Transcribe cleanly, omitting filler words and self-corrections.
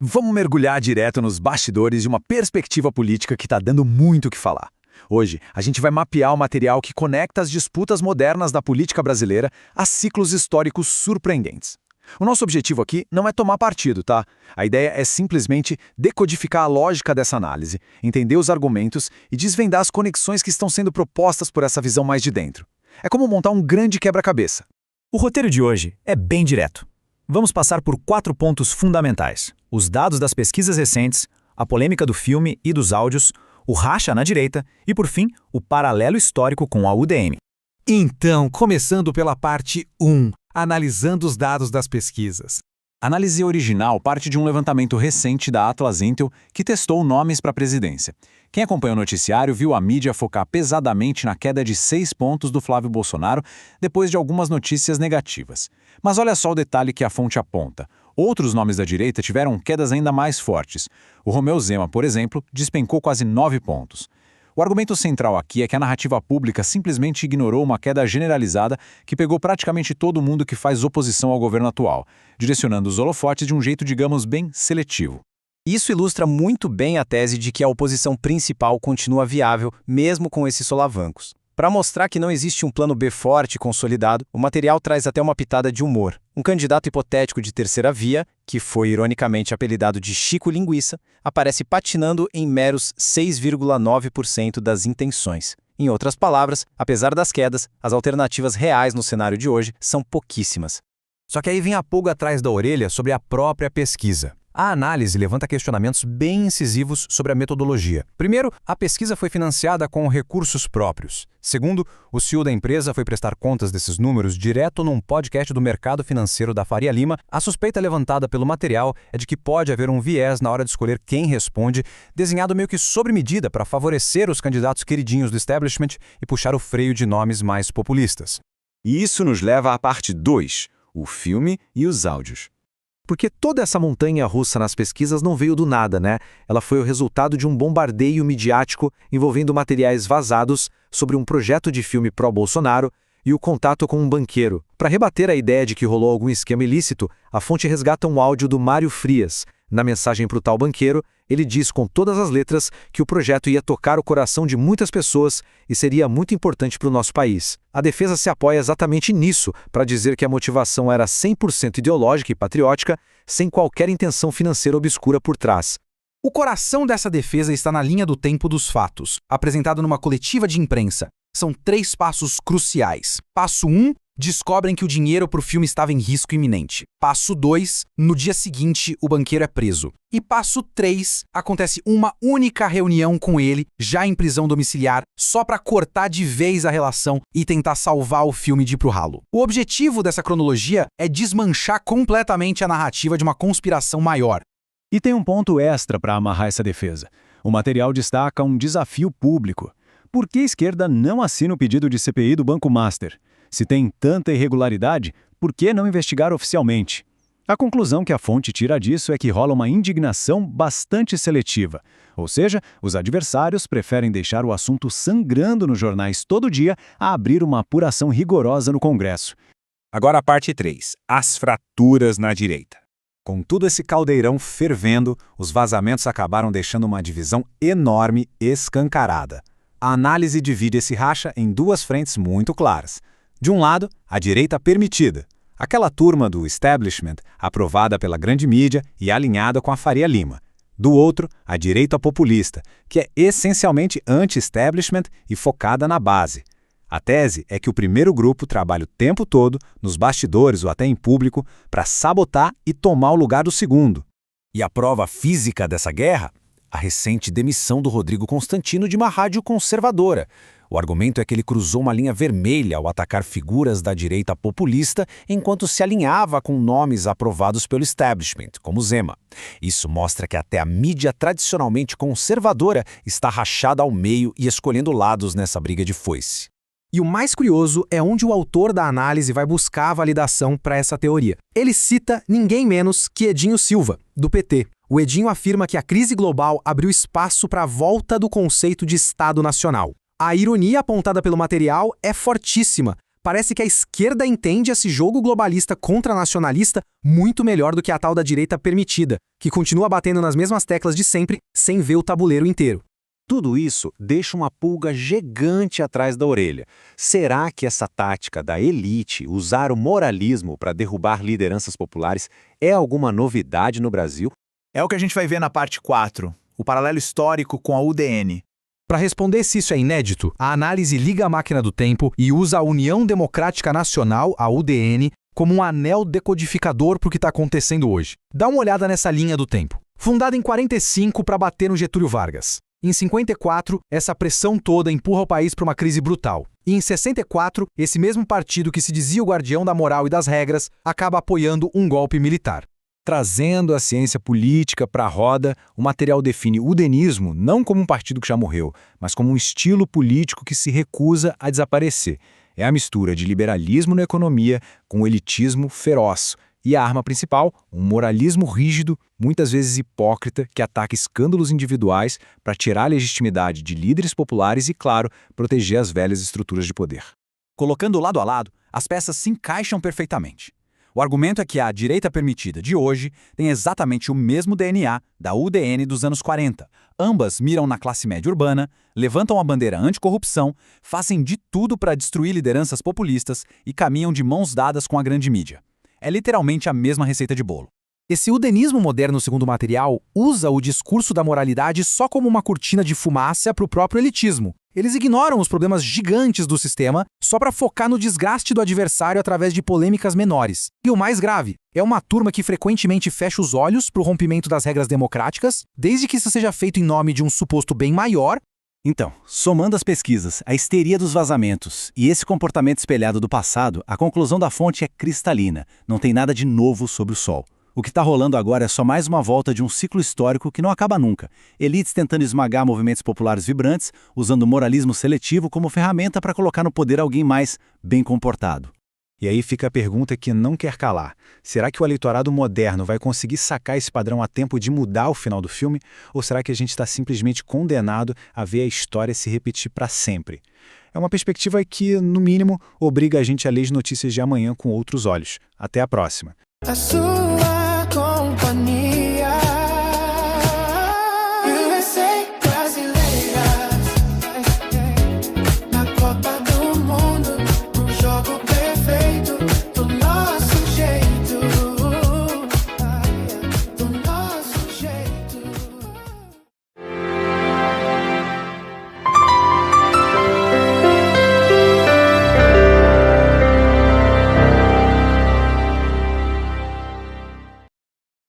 Vamos mergulhar direto nos bastidores de uma perspectiva política que está dando muito o que falar. Hoje, a gente vai mapear o material que conecta as disputas modernas da política brasileira a ciclos históricos surpreendentes. O nosso objetivo aqui não é tomar partido, tá? A ideia é simplesmente decodificar a lógica dessa análise, entender os argumentos e desvendar as conexões que estão sendo propostas por essa visão mais de dentro. É como montar um grande quebra-cabeça. O roteiro de hoje é bem direto. Vamos passar por 4 pontos fundamentais: os dados das pesquisas recentes, a polêmica do filme e dos áudios, o racha na direita e, por fim, o paralelo histórico com a UDM. Então, começando pela parte 1, analisando os dados das pesquisas. A análise original parte de um levantamento recente da Atlas Intel que testou nomes para a presidência. Quem acompanhou o noticiário viu a mídia focar pesadamente na queda de 6 pontos do Flávio Bolsonaro depois de algumas notícias negativas. Mas olha só o detalhe que a fonte aponta. Outros nomes da direita tiveram quedas ainda mais fortes. O Romeu Zema, por exemplo, despencou quase 9 pontos. O argumento central aqui é que a narrativa pública simplesmente ignorou uma queda generalizada que pegou praticamente todo mundo que faz oposição ao governo atual, direcionando os holofotes de um jeito, digamos, bem seletivo. Isso ilustra muito bem a tese de que a oposição principal continua viável, mesmo com esses solavancos. Para mostrar que não existe um plano B forte e consolidado, o material traz até uma pitada de humor. Um candidato hipotético de terceira via, que foi ironicamente apelidado de Chico Linguiça, aparece patinando em meros 6,9% das intenções. Em outras palavras, apesar das quedas, as alternativas reais no cenário de hoje são pouquíssimas. Só que aí vem a pulga atrás da orelha sobre a própria pesquisa. A análise levanta questionamentos bem incisivos sobre a metodologia. Primeiro, a pesquisa foi financiada com recursos próprios. Segundo, o CEO da empresa foi prestar contas desses números direto num podcast do mercado financeiro da Faria Lima. A suspeita levantada pelo material é de que pode haver um viés na hora de escolher quem responde, desenhado meio que sob medida para favorecer os candidatos queridinhos do establishment e puxar o freio de nomes mais populistas. E isso nos leva à parte 2, o filme e os áudios. Porque toda essa montanha-russa nas pesquisas não veio do nada, né? Ela foi o resultado de um bombardeio midiático envolvendo materiais vazados sobre um projeto de filme pró-Bolsonaro e o contato com um banqueiro. Para rebater a ideia de que rolou algum esquema ilícito, a fonte resgata um áudio do Mário Frias. Na mensagem para o tal banqueiro, ele diz com todas as letras que o projeto ia tocar o coração de muitas pessoas e seria muito importante para o nosso país. A defesa se apoia exatamente nisso, para dizer que a motivação era 100% ideológica e patriótica, sem qualquer intenção financeira obscura por trás. O coração dessa defesa está na linha do tempo dos fatos, apresentado numa coletiva de imprensa. São 3 passos cruciais. Passo 1, descobrem que o dinheiro para o filme estava em risco iminente. Passo 2, no dia seguinte, o banqueiro é preso. E passo 3, acontece uma única reunião com ele, já em prisão domiciliar, só para cortar de vez a relação e tentar salvar o filme de ir pro ralo. O objetivo dessa cronologia é desmanchar completamente a narrativa de uma conspiração maior. E tem um ponto extra para amarrar essa defesa. O material destaca um desafio público. Por que a esquerda não assina o pedido de CPI do Banco Master? Se tem tanta irregularidade, por que não investigar oficialmente? A conclusão que a fonte tira disso é que rola uma indignação bastante seletiva. Ou seja, os adversários preferem deixar o assunto sangrando nos jornais todo dia a abrir uma apuração rigorosa no Congresso. Agora a parte 3, as fraturas na direita. Com todo esse caldeirão fervendo, os vazamentos acabaram deixando uma divisão enorme escancarada. A análise divide esse racha em 2 frentes muito claras. De um lado, a direita permitida, aquela turma do establishment aprovada pela grande mídia e alinhada com a Faria Lima. Do outro, a direita populista, que é essencialmente anti-establishment e focada na base. A tese é que o primeiro grupo trabalha o tempo todo, nos bastidores ou até em público, para sabotar e tomar o lugar do segundo. E a prova física dessa guerra? A recente demissão do Rodrigo Constantino de uma rádio conservadora. O argumento é que ele cruzou uma linha vermelha ao atacar figuras da direita populista enquanto se alinhava com nomes aprovados pelo establishment, como Zema. Isso mostra que até a mídia tradicionalmente conservadora está rachada ao meio e escolhendo lados nessa briga de foice. E o mais curioso é onde o autor da análise vai buscar a validação para essa teoria. Ele cita ninguém menos que Edinho Silva, do PT. O Edinho afirma que a crise global abriu espaço para a volta do conceito de Estado Nacional. A ironia apontada pelo material é fortíssima, Parece que a esquerda entende esse jogo globalista contra nacionalista muito melhor do que a tal da direita permitida, que continua batendo nas mesmas teclas de sempre, sem ver o tabuleiro inteiro. Tudo isso deixa uma pulga gigante atrás da orelha. Será que essa tática da elite, usar o moralismo para derrubar lideranças populares, é alguma novidade no Brasil? É o que a gente vai ver na parte 4, o paralelo histórico com a UDN. Para responder se isso é inédito, a análise liga a máquina do tempo e usa a União Democrática Nacional, a UDN, como um anel decodificador para o que está acontecendo hoje. Dá uma olhada nessa linha do tempo. Fundada em 45 para bater no Getúlio Vargas. Em 54, essa pressão toda empurra o país para uma crise brutal. E em 64, esse mesmo partido que se dizia o guardião da moral e das regras acaba apoiando um golpe militar. Trazendo a ciência política para a roda, o material define o udenismo não como um partido que já morreu, mas como um estilo político que se recusa a desaparecer. É a mistura de liberalismo na economia com elitismo feroz. E a arma principal, um moralismo rígido, muitas vezes hipócrita, que ataca escândalos individuais para tirar a legitimidade de líderes populares e, claro, proteger as velhas estruturas de poder. Colocando lado a lado, as peças se encaixam perfeitamente. O argumento é que a direita permitida de hoje tem exatamente o mesmo DNA da UDN dos anos 40. Ambas miram na classe média urbana, levantam a bandeira anticorrupção, fazem de tudo para destruir lideranças populistas e caminham de mãos dadas com a grande mídia. É literalmente a mesma receita de bolo. Esse udenismo moderno, segundo o material, usa o discurso da moralidade só como uma cortina de fumaça para o próprio elitismo. Eles ignoram os problemas gigantes do sistema só para focar no desgaste do adversário através de polêmicas menores. E o mais grave, é uma turma que frequentemente fecha os olhos para o rompimento das regras democráticas, desde que isso seja feito em nome de um suposto bem maior. Então, somando as pesquisas, a histeria dos vazamentos e esse comportamento espelhado do passado, a conclusão da fonte é cristalina. Não tem nada de novo sob o sol. O que está rolando agora é só mais uma volta de um ciclo histórico que não acaba nunca. Elites tentando esmagar movimentos populares vibrantes, usando o moralismo seletivo como ferramenta para colocar no poder alguém mais bem comportado. E aí fica a pergunta que não quer calar. Será que o eleitorado moderno vai conseguir sacar esse padrão a tempo de mudar o final do filme? Ou será que a gente está simplesmente condenado a ver a história se repetir para sempre? É uma perspectiva que, no mínimo, obriga a gente a ler as notícias de amanhã com outros olhos. Até a próxima.